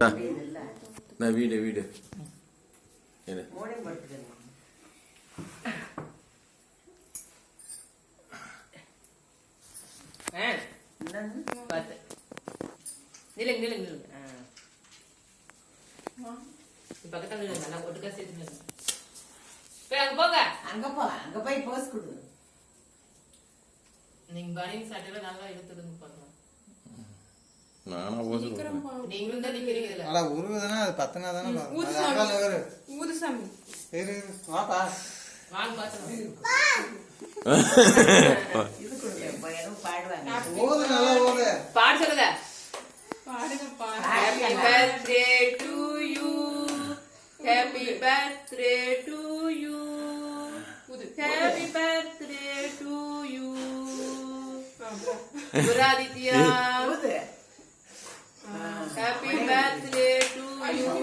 நான் வீடு வீடு அங்க போய் போஸ் கொடு. நீங்க பனியன் சட்டையில நல்லா இழுத்துடுங்க பாக்கலாம். நானா போஸ் நீங்களும் தான் நிக்கிறீங்க. அட உருவதனா அது பத்தனா தான ஊது சாமி. இரு வாப்பா. வாங்க பாத்துறோம். இது கொடு பையனும் பாடுவாங்க. ஓது நல்லா ஓது. பாடு சொல்லுங்க. பாடுங்க பாடு. Happy birthday to you. Happy birthday to you. Happy birthday to you. Guraditya. ஊது. Happy birthday to you.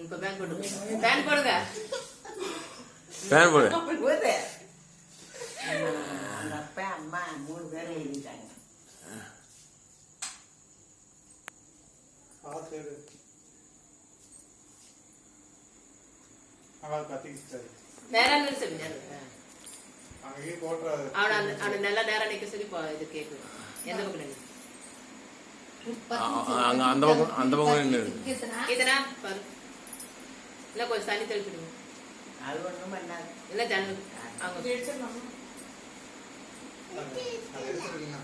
இப்ப பேன் போடுங்க. பேன் போடுங்க. ஃபேன் போடு. ஊது. அப்பா அம்மா 3 பேரும் எழுதிட்டாங்க. பாத்து அவ கத்திக்கிட்டாரு. நேரா நின்னு சொல்லுங்க. அங்கேயே போட்றாரு. அவன நல்ல நேரா நிக்க சொல்லி இது கேக்கு. எந்த பக்கம் நின்னு? அங்க அந்த பக்கம் நின்னு. இதனா பாரு. இல்ல கொஞ்சம் தண்ணி தெளிச்சிடுங்க. அது ஒண்ணும் பண்ணாது. இல்ல தண்ணி அங்க கேட்சலாம். அது எடுத்துறீங்க.